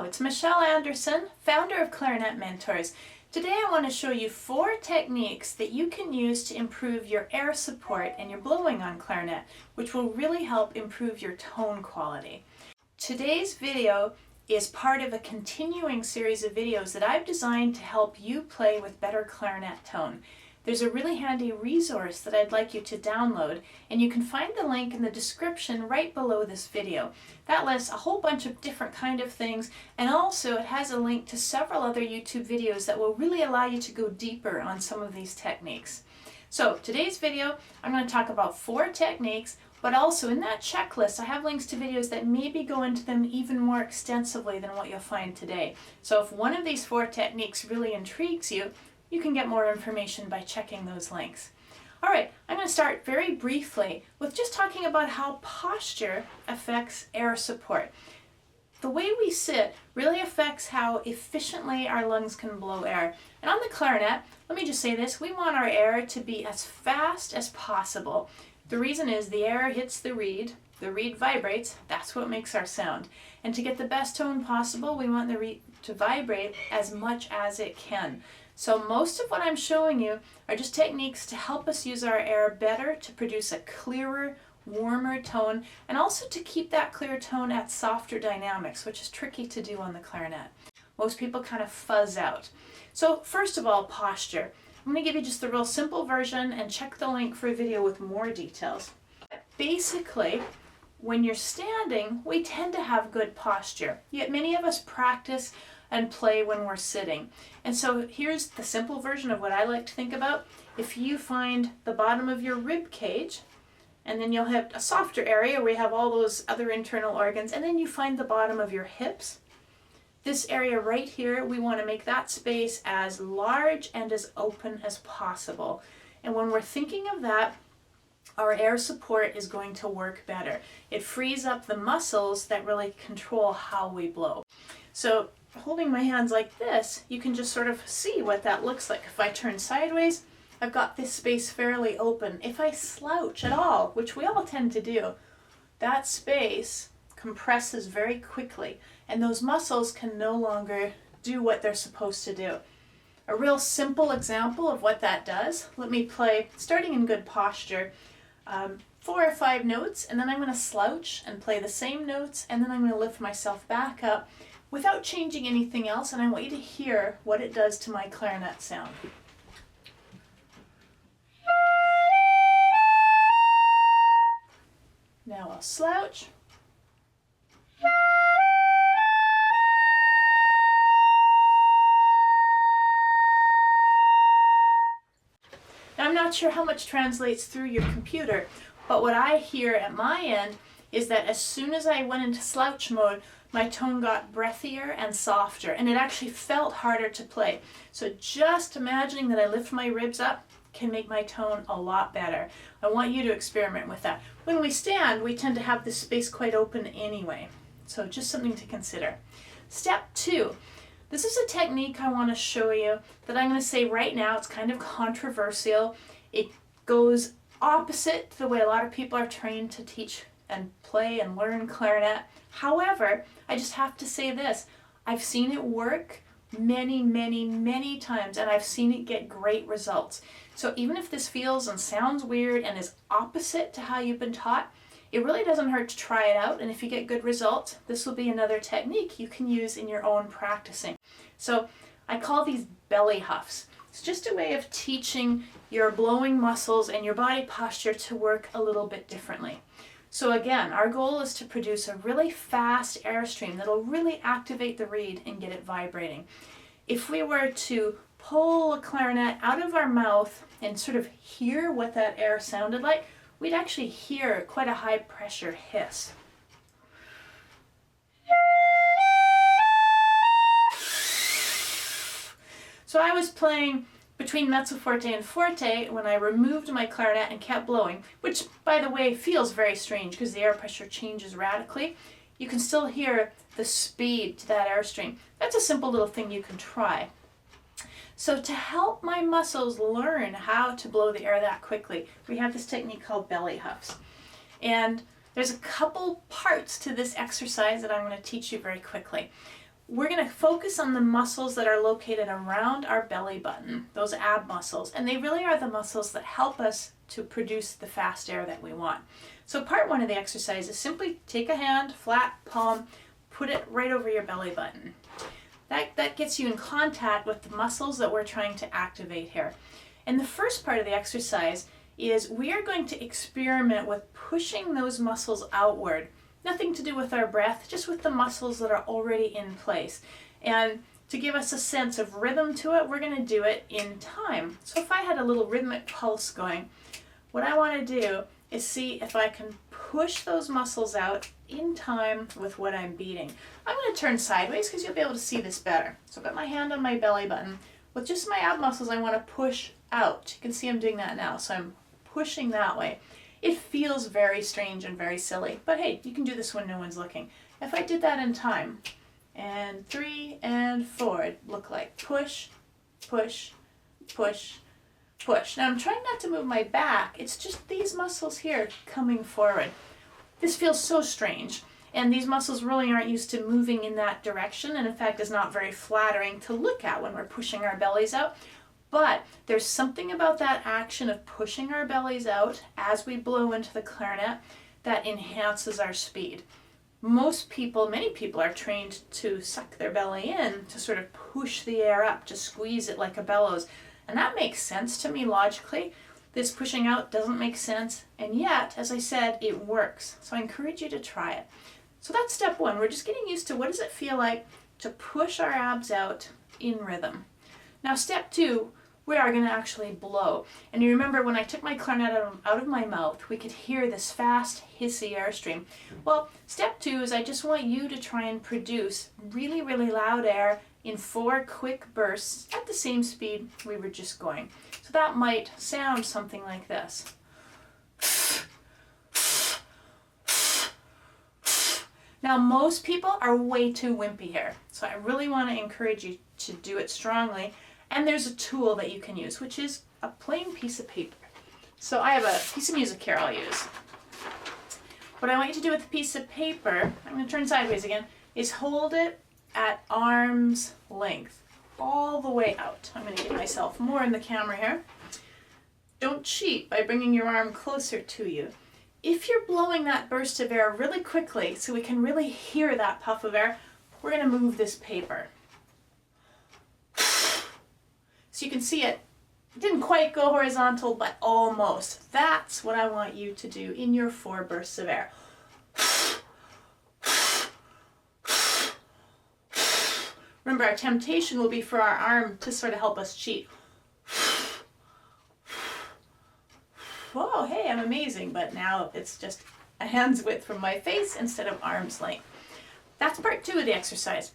it's Michelle Anderson, founder of Clarinet Mentors. Today I want to show you 4 techniques that you can use to improve your air support and your blowing on clarinet, which will really help improve your tone quality. Today's video is part of a continuing series of videos that I've designed to help you play with better clarinet tone. There's a really handy resource that I'd like you to download, and you can find the link in the description right below this video. That lists a whole bunch of different kind of things, and also it has a link to several other YouTube videos that will really allow you to go deeper on some of these techniques. So today's video, I'm going to talk about 4 techniques, but also in that checklist I have links to videos that maybe go into them even more extensively than what you'll find today. So if one of these 4 techniques really intrigues you, you can get more information by checking those links. All right, I'm going to start very briefly with just talking about how posture affects air support. The way we sit really affects how efficiently our lungs can blow air. And on the clarinet, let me just say this, we want our air to be as fast as possible. The reason is the air hits the reed vibrates, that's what makes our sound. And to get the best tone possible, we want the reed to vibrate as much as it can. So most of what I'm showing you are just techniques to help us use our air better to produce a clearer, warmer tone, and also to keep that clear tone at softer dynamics, which is tricky to do on the clarinet. Most people kind of fuzz out. So first of all, posture. I'm going to give you just the real simple version and check the link for a video with more details. Basically, when you're standing, we tend to have good posture, yet many of us practice and play when we're sitting. And so here's the simple version of what I like to think about. If you find the bottom of your rib cage, and then you'll have a softer area where you have all those other internal organs, and then you find the bottom of your hips, this area right here, we want to make that space as large and as open as possible. And when we're thinking of that, our air support is going to work better. It frees up the muscles that really control how we blow. So holding my hands like this, you can just sort of see what that looks like. If I turn sideways, I've got this space fairly open. If I slouch at all, which we all tend to do, that space compresses very quickly, and those muscles can no longer do what they're supposed to do. A real simple example of what that does, let me play, starting in good posture, 4 or 5 notes, and then I'm going to slouch and play the same notes, and then I'm going to lift myself back up without changing anything else, and I want you to hear what it does to my clarinet sound. Now I'll slouch. Now I'm not sure how much translates through your computer, but what I hear at my end is that as soon as I went into slouch mode, my tone got breathier and softer, and it actually felt harder to play. So just imagining that I lift my ribs up can make my tone a lot better. I want you to experiment with that. When we stand, we tend to have this space quite open anyway. So just something to consider. Step 2. This is a technique I want to show you that I'm going to say right now, it's kind of controversial. It goes opposite to the way a lot of people are trained to teach and play and learn clarinet. However, I just have to say this, I've seen it work many, many, many times, and I've seen it get great results. So even if this feels and sounds weird and is opposite to how you've been taught, it really doesn't hurt to try it out, and if you get good results, this will be another technique you can use in your own practicing. So I call these belly huffs. It's just a way of teaching your blowing muscles and your body posture to work a little bit differently. So again, our goal is to produce a really fast airstream that'll really activate the reed and get it vibrating. If we were to pull a clarinet out of our mouth and sort of hear what that air sounded like, we'd actually hear quite a high pressure hiss. So I was playing between mezzo forte and forte when I removed my clarinet and kept blowing, which by the way feels very strange because the air pressure changes radically. You can still hear the speed to that airstream. That's a simple little thing you can try. So to help my muscles learn how to blow the air that quickly, we have this technique called belly huffs. And there's a couple parts to this exercise that I'm going to teach you very quickly. we're going to focus on the muscles that are located around our belly button, those ab muscles, and they really are the muscles that help us to produce the fast air that we want. So part one of the exercise is simply take a hand, flat palm, put it right over your belly button. That gets you in contact with the muscles that we're trying to activate here. And the first part of the exercise is we are going to experiment with pushing those muscles outward. Nothing to do with our breath, just with the muscles that are already in place. And to give us a sense of rhythm to it, we're going to do it in time. So if I had a little rhythmic pulse going, what I want to do is see if I can push those muscles out in time with what I'm beating. I'm going to turn sideways because you'll be able to see this better. So I've got my hand on my belly button. With just my ab muscles, I want to push out. You can see I'm doing that now. So I'm pushing that way. It feels very strange and very silly, but hey, you can do this when no one's looking. If I did that in time, and 3 and 4, it'd look like push, push, push, push. Now I'm trying not to move my back, it's just these muscles here coming forward. This feels so strange, and these muscles really aren't used to moving in that direction, and in fact is not very flattering to look at when we're pushing our bellies out. But there's something about that action of pushing our bellies out as we blow into the clarinet that enhances our speed. Many people are trained to suck their belly in, to sort of push the air up, to squeeze it like a bellows. And that makes sense to me logically. This pushing out doesn't make sense, and yet, as I said, it works. So I encourage you to try it. So that's step one. We're just getting used to what does it feel like to push our abs out in rhythm. Now step two, we are going to actually blow. And you remember when I took my clarinet out of my mouth, we could hear this fast, hissy airstream. Well, step two is I just want you to try and produce really, really loud air in 4 quick bursts at the same speed we were just going. So that might sound something like this. Now, most people are way too wimpy here, so I really want to encourage you to do it strongly. And there's a tool that you can use, which is a plain piece of paper. So I have a piece of music here I'll use. What I want you to do with the piece of paper, I'm going to turn sideways again, is hold it at arm's length, all the way out. I'm going to get myself more in the camera here. Don't cheat by bringing your arm closer to you. If you're blowing that burst of air really quickly, so we can really hear that puff of air, we're going to move this paper. So you can see it didn't quite go horizontal, but almost. That's what I want you to do in your 4 bursts of air. Remember, our temptation will be for our arm to sort of help us cheat. Whoa, hey, I'm amazing, but now it's just a hand's width from my face instead of arm's length. That's part 2 of the exercise.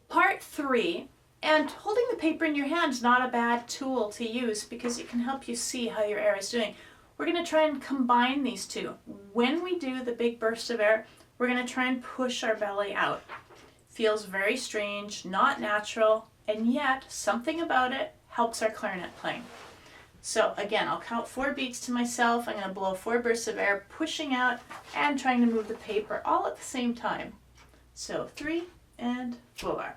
Part 3, and holding the paper in your hand is not a bad tool to use because it can help you see how your air is doing. We're going to try and combine these two. When we do the big burst of air, we're going to try and push our belly out. Feels very strange, not natural, and yet something about it helps our clarinet playing. So again, I'll count 4 beats to myself. I'm going to blow 4 bursts of air, pushing out and trying to move the paper all at the same time. So 3 and 4.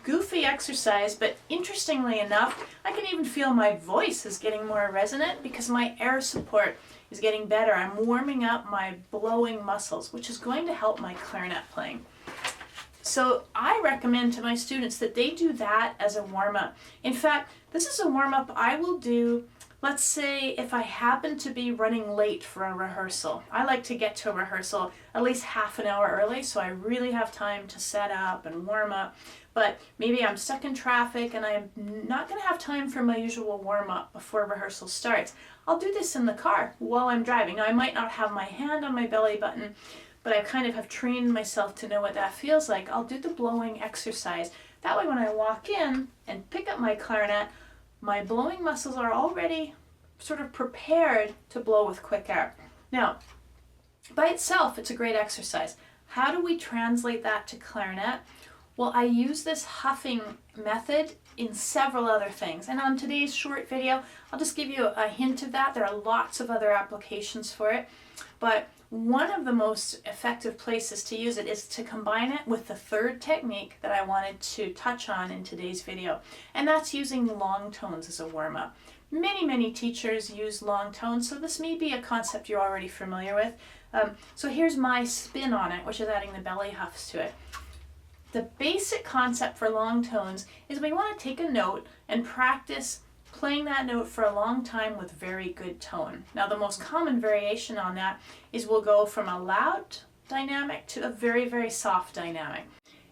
Goofy exercise, but interestingly enough, I can even feel my voice is getting more resonant because my air support is getting better. I'm warming up my blowing muscles, which is going to help my clarinet playing. So I recommend to my students that they do that as a warm-up. In fact, this is a warm-up I will do, let's say if I happen to be running late for a rehearsal. I like to get to a rehearsal at least half an hour early, so I really have time to set up and warm up. But maybe I'm stuck in traffic and I'm not going to have time for my usual warm-up before rehearsal starts. I'll do this in the car while I'm driving. Now, I might not have my hand on my belly button, but I kind of have trained myself to know what that feels like. I'll do the blowing exercise. That way when I walk in and pick up my clarinet, my blowing muscles are already sort of prepared to blow with quick air. Now, by itself, it's a great exercise. How do we translate that to clarinet? Well, I use this huffing method in several other things. And on today's short video, I'll just give you a hint of that. There are lots of other applications for it. But one of the most effective places to use it is to combine it with the third technique that I wanted to touch on in today's video. And that's using long tones as a warm-up. Many teachers use long tones, so this may be a concept you're already familiar with. So here's my spin on it, which is adding the belly huffs to it. The basic concept for long tones is we want to take a note and practice playing that note for a long time with very good tone. Now the most common variation on that is we'll go from a loud dynamic to a very soft dynamic.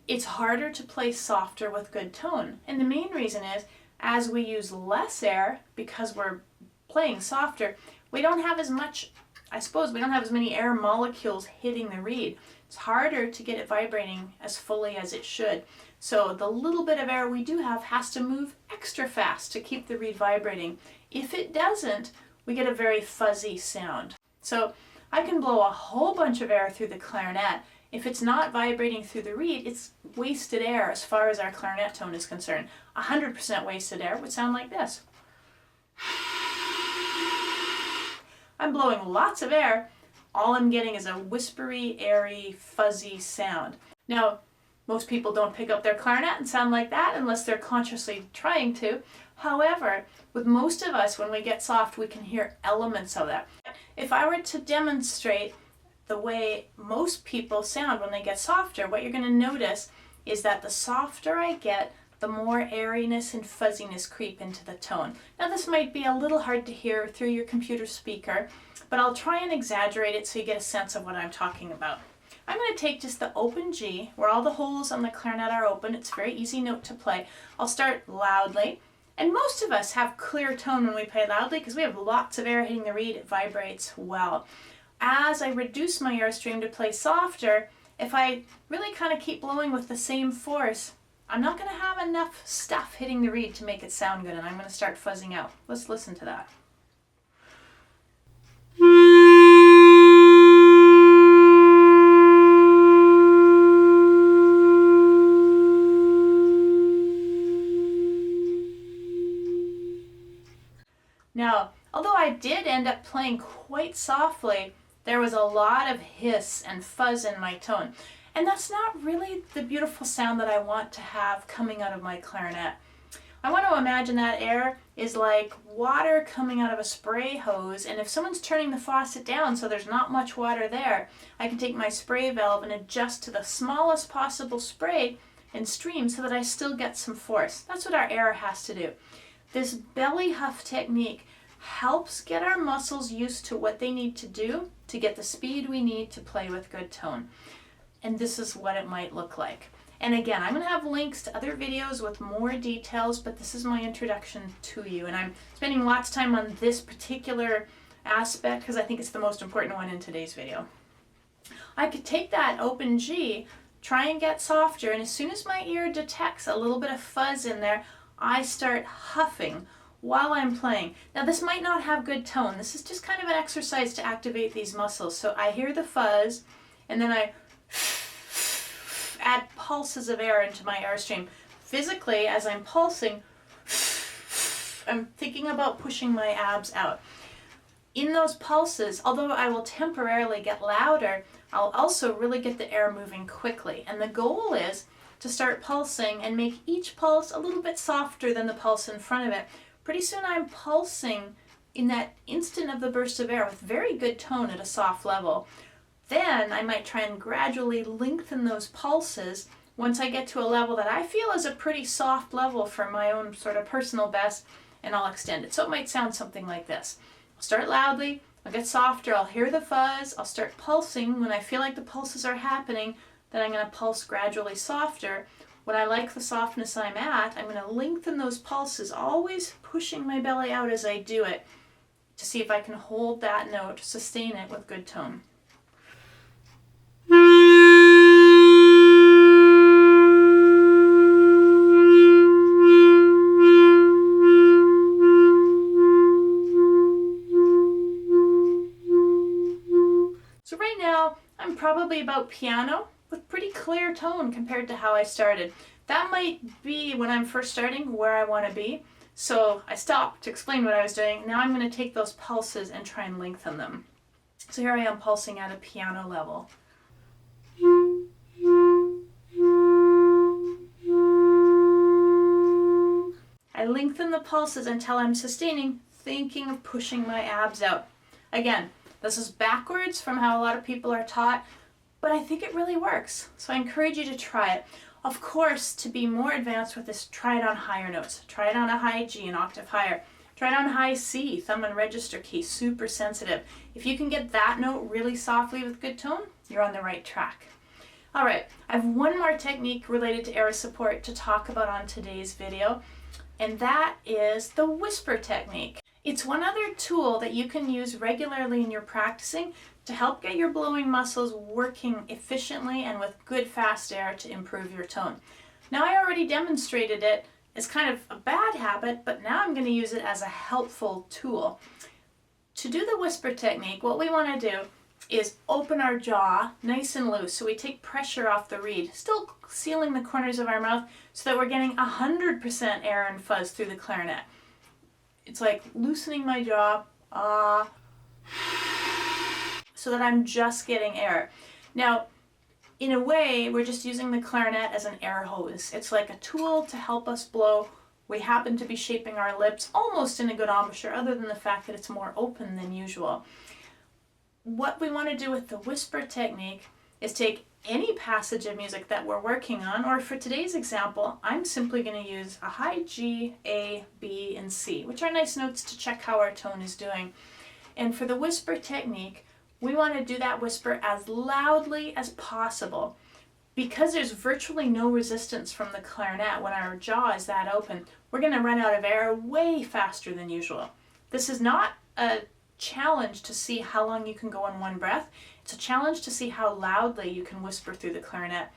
It's harder to play softer with good tone, and the main reason is as we use less air because we're playing softer, we don't have as much, we don't have as many air molecules hitting the reed. It's harder to get it vibrating as fully as it should. So the little bit of air we do have has to move extra fast to keep the reed vibrating. If it doesn't, we get a very fuzzy sound. So I can blow a whole bunch of air through the clarinet. If it's not vibrating through the reed, it's wasted air as far as our clarinet tone is concerned. 100% wasted air would sound like this. I'm blowing lots of air. All I'm getting is a whispery, airy, fuzzy sound. Now, most people don't pick up their clarinet and sound like that unless they're consciously trying to. However, with most of us, when we get soft, we can hear elements of that. If I were to demonstrate the way most people sound when they get softer, what you're going to notice is that the softer I get, the more airiness and fuzziness creep into the tone. Now this might be a little hard to hear through your computer speaker, but I'll try and exaggerate it so you get a sense of what I'm talking about. I'm going to take just the open G, where all the holes on the clarinet are open. It's a very easy note to play. I'll start loudly, and most of us have clear tone when we play loudly because we have lots of air hitting the reed. It vibrates well. As I reduce my airstream to play softer, if I really kind of keep blowing with the same force, I'm not going to have enough stuff hitting the reed to make it sound good, and I'm going to start fuzzing out. Let's listen to that. Now, although I did end up playing quite softly, there was a lot of hiss and fuzz in my tone. And that's not really the beautiful sound that I want to have coming out of my clarinet. I want to imagine that air is like water coming out of a spray hose, and if someone's turning the faucet down so there's not much water there, I can take my spray valve and adjust to the smallest possible spray and stream so that I still get some force. That's what our air has to do. This belly huff technique helps get our muscles used to what they need to do to get the speed we need to play with good tone. And this is what it might look like. And again, I'm going to have links to other videos with more details, but this is my introduction to you. And I'm spending lots of time on this particular aspect because I think it's the most important one in today's video. I could take that open G, try and get softer, and as soon as my ear detects a little bit of fuzz in there, I start huffing while I'm playing. Now this might not have good tone. This is just kind of an exercise to activate these muscles. So I hear the fuzz, and then I add pulses of air into my airstream. Physically, as I'm pulsing, I'm thinking about pushing my abs out. In those pulses, although I will temporarily get louder, I'll also really get the air moving quickly. And the goal is to start pulsing and make each pulse a little bit softer than the pulse in front of it. Pretty soon I'm pulsing in that instant of the burst of air with very good tone at a soft level. Then I might try and gradually lengthen those pulses once I get to a level that I feel is a pretty soft level for my own sort of personal best, and I'll extend it. So it might sound something like this. I'll start loudly, I'll get softer, I'll hear the fuzz, I'll start pulsing. When I feel like the pulses are happening, then I'm going to pulse gradually softer. When I like the softness I'm at, I'm going to lengthen those pulses, always pushing my belly out as I do it to see if I can hold that note, sustain it with good tone. So right now, I'm probably about piano with pretty clear tone compared to how I started. That might be when I'm first starting where I want to be. So I stopped to explain what I was doing. Now I'm going to take those pulses and try and lengthen them. So here I am pulsing at a piano level. I lengthen the pulses until I'm sustaining, thinking of pushing my abs out. Again, this is backwards from how a lot of people are taught, but I think it really works. So I encourage you to try it. Of course, to be more advanced with this, try it on higher notes. Try it on a high G, an octave higher. Try it on high C, thumb and register key, super sensitive. If you can get that note really softly with good tone, you're on the right track. All right, I have one more technique related to air support to talk about on today's video, and that is the whisper technique. It's one other tool that you can use regularly in your practicing to help get your blowing muscles working efficiently and with good fast air to improve your tone. Now, I already demonstrated it as kind of a bad habit, but now I'm going to use it as a helpful tool. To do the whisper technique, what we want to do is open our jaw nice and loose so we take pressure off the reed, still sealing the corners of our mouth so that we're getting 100% air and fuzz through the clarinet. It's like loosening my jaw, so that I'm just getting air. Now, in a way, we're just using the clarinet as an air hose. It's like a tool to help us blow. We happen to be shaping our lips almost in a good embouchure, other than the fact that it's more open than usual. What we want to do with the whisper technique is take any passage of music that we're working on, or for today's example, I'm simply going to use a high G, A, B, and C, which are nice notes to check how our tone is doing. And for the whisper technique, we want to do that whisper as loudly as possible. Because there's virtually no resistance from the clarinet when our jaw is that open, we're going to run out of air way faster than usual. This is not a challenge to see how long you can go in one breath. It's a challenge to see how loudly you can whisper through the clarinet.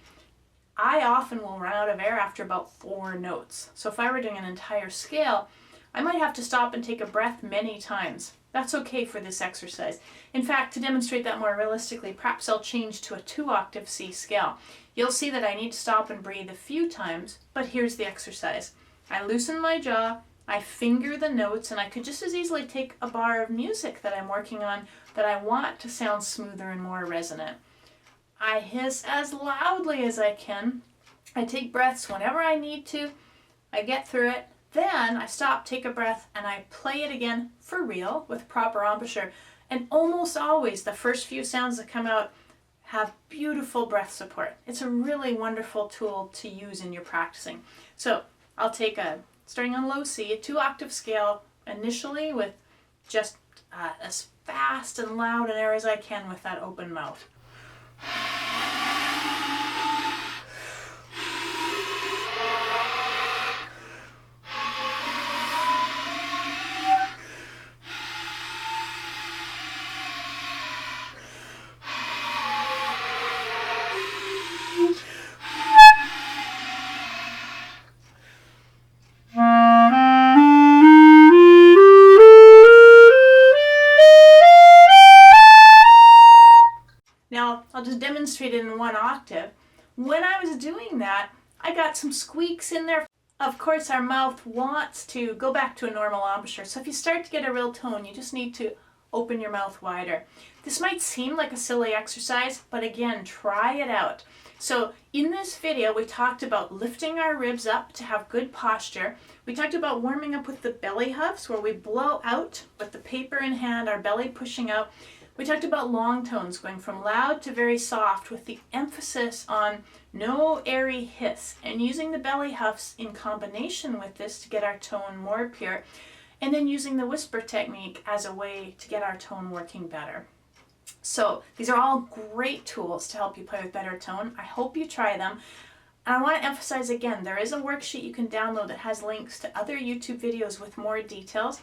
I often will run out of air after about 4 notes. So if I were doing an entire scale, I might have to stop and take a breath many times. That's okay for this exercise. In fact, to demonstrate that more realistically, perhaps I'll change to a 2-octave C scale. You'll see that I need to stop and breathe a few times, but here's the exercise. I loosen my jaw, I finger the notes, and I could just as easily take a bar of music that I'm working on that I want to sound smoother and more resonant. I hiss as loudly as I can. I take breaths whenever I need to. I get through it. Then I stop, take a breath, and I play it again for real with proper embouchure. And almost always the first few sounds that come out have beautiful breath support. It's a really wonderful tool to use in your practicing. So I'll take starting on low C, a 2-octave scale initially with just as fast and loud an air as I can with that open mouth. Now, I'll just demonstrate it in 1 octave. When I was doing that, I got some squeaks in there. Of course, our mouth wants to go back to a normal embouchure. So if you start to get a real tone, you just need to open your mouth wider. This might seem like a silly exercise, but again, try it out. So in this video, we talked about lifting our ribs up to have good posture. We talked about warming up with the belly huffs, where we blow out with the paper in hand, our belly pushing out. We talked about long tones, going from loud to very soft, with the emphasis on no airy hiss, and using the belly huffs in combination with this to get our tone more pure, and then using the whisper technique as a way to get our tone working better. So these are all great tools to help you play with better tone. I hope you try them. And I want to emphasize again, there is a worksheet you can download that has links to other YouTube videos with more details.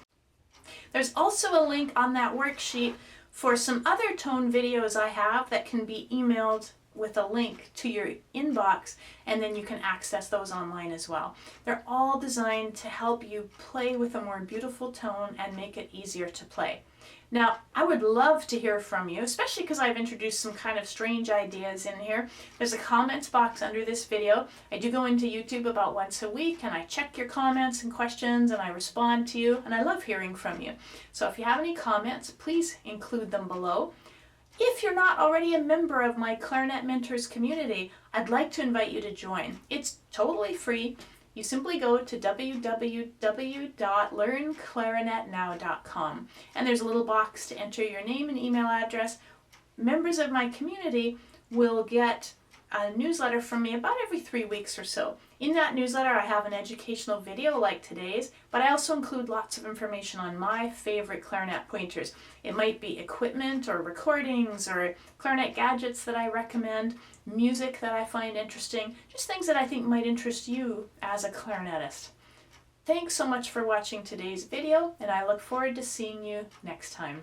There's also a link on that worksheet for some other tone videos I have that can be emailed with a link to your inbox, and then you can access those online as well. They're all designed to help you play with a more beautiful tone and make it easier to play. Now, I would love to hear from you, especially because I've introduced some kind of strange ideas in here. There's a comments box under this video. I do go into YouTube about once a week, and I check your comments and questions, and I respond to you, and I love hearing from you. So if you have any comments, please include them below. If you're not already a member of my Clarinet Mentors community, I'd like to invite you to join. It's totally free. You simply go to www.learnclarinetnow.com, and there's a little box to enter your name and email address. Members of my community will get a newsletter from me about every 3 weeks or so. In that newsletter, I have an educational video like today's, but I also include lots of information on my favorite clarinet pointers. It might be equipment or recordings or clarinet gadgets that I recommend, music that I find interesting, just things that I think might interest you as a clarinetist. Thanks so much for watching today's video, and I look forward to seeing you next time.